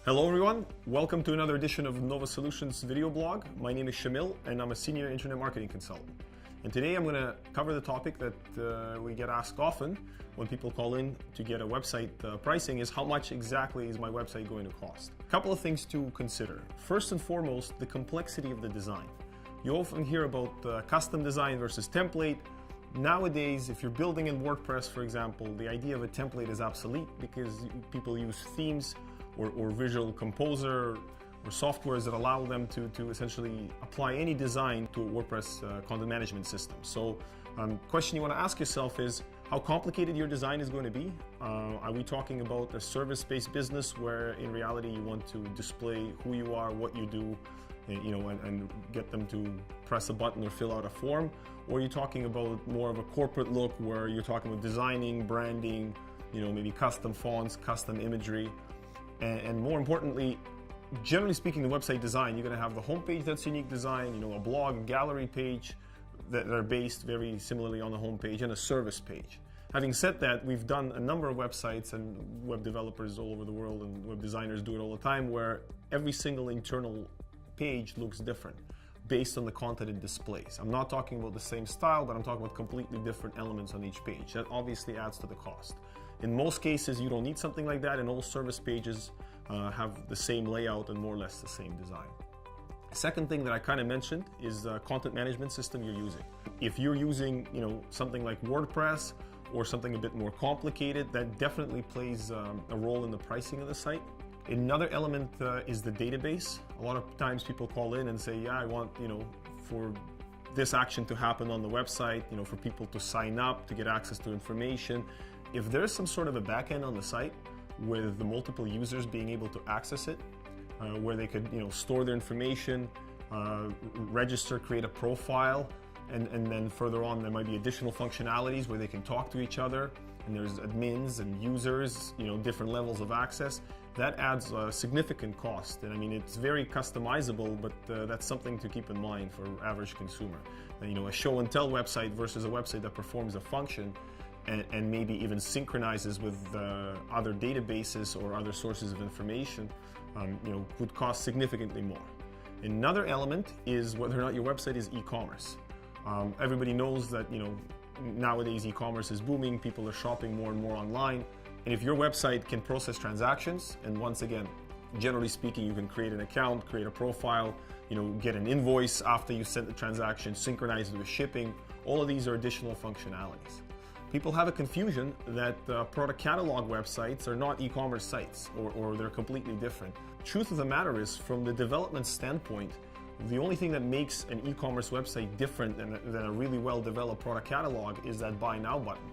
Hello everyone, welcome to another edition of Nova Solutions video blog. My name is Shamil and I'm a senior internet marketing consultant. And today I'm going to cover the topic that we get asked often when people call in to get a website pricing is how much exactly is my website going to cost? A couple of things to consider. First and foremost, the complexity of the design. You often hear about custom design versus template. Nowadays, if you're building in WordPress, for example, the idea of a template is obsolete because people use themes or visual composer or softwares that allow them to essentially apply any design to a WordPress content management system. So question you want to ask yourself is how complicated your design is going to be. Are we talking about a service-based business where in reality you want to display who you are, what you do, and get them to press a button or fill out a form? Or are you talking about more of a corporate look where you're talking about designing, branding, maybe custom fonts, custom imagery? And more importantly, generally speaking, the website design, you're going to have the homepage that's unique design, a blog, a gallery page that are based very similarly on the homepage, and a service page. Having said that, we've done a number of websites, and web developers all over the world and web designers do it all the time, where every single internal page looks different based on the content it displays. I'm not talking about the same style, but I'm talking about completely different elements on each page. That obviously adds to the cost. In most cases, you don't need something like that, and all service pages have the same layout and more or less the same design. Second thing that I kind of mentioned is the content management system you're using. If you're using, something like WordPress or something a bit more complicated, that definitely plays a role in the pricing of the site. Another element is the database. A lot of times people call in and say, yeah, I want, for this action to happen on the website, for people to sign up, to get access to information. If there's some sort of a backend on the site with the multiple users being able to access it, where they could, store their information, register, create a profile, and then further on there might be additional functionalities where they can talk to each other, and there's admins and users, different levels of access. That adds a significant cost, and I mean it's very customizable, but that's something to keep in mind for average consumer. And, a show and tell website versus a website that performs a function and maybe even synchronizes with other databases or other sources of information, would cost significantly more. Another element is whether or not your website is e-commerce. Everybody knows that nowadays e-commerce is booming, people are shopping more and more online, and if your website can process transactions, and once again, generally speaking, you can create an account, create a profile, get an invoice after you sent the transaction, synchronize it with shipping, all of these are additional functionalities. People have a confusion that product catalog websites are not e-commerce sites or they're completely different. Truth of the matter is, from the development standpoint, the only thing that makes an e-commerce website different than a really well-developed product catalog is that buy now button.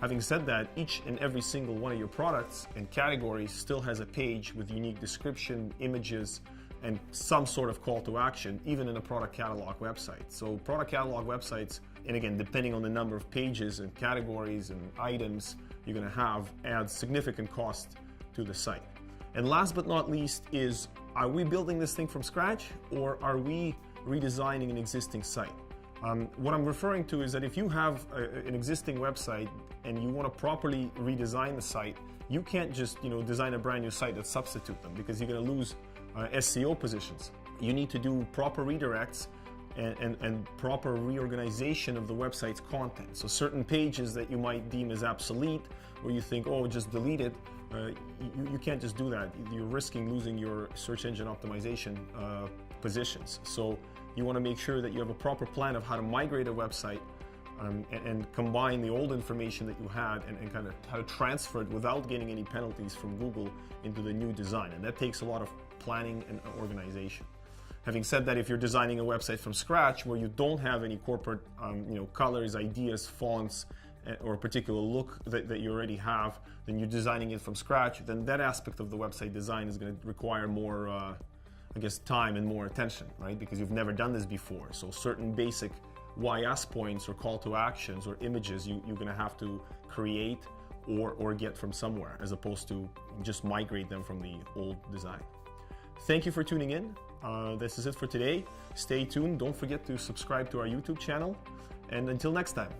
Having said that, each and every single one of your products and categories still has a page with unique description, images, and some sort of call to action, even in a product catalog website. So product catalog websites, and again, depending on the number of pages and categories and items you're going to have, adds significant cost to the site. And last but not least is, are we building this thing from scratch or are we redesigning an existing site? What I'm referring to is that if you have an existing website and you want to properly redesign the site, you can't just design a brand new site that substitute them, because you're going to lose SEO positions. You need to do proper redirects and proper reorganization of the website's content. So certain pages that you might deem as obsolete, or you think, oh, just delete it, you can't just do that. You're risking losing your search engine optimization positions. So you want to make sure that you have a proper plan of how to migrate a website and combine the old information that you had and kind of how to transfer it without getting any penalties from Google into the new design. And that takes a lot of planning and organization. Having said that, if you're designing a website from scratch where you don't have any corporate colors, ideas, fonts, or a particular look that you already have, then you're designing it from scratch, then that aspect of the website design is going to require more time and more attention, right? Because you've never done this before. So certain basic YS points or call to actions or images you're going to have to create or get from somewhere, as opposed to just migrate them from the old design. Thank you for tuning in. This is it for today. Stay tuned. Don't forget to subscribe to our YouTube channel. And until next time.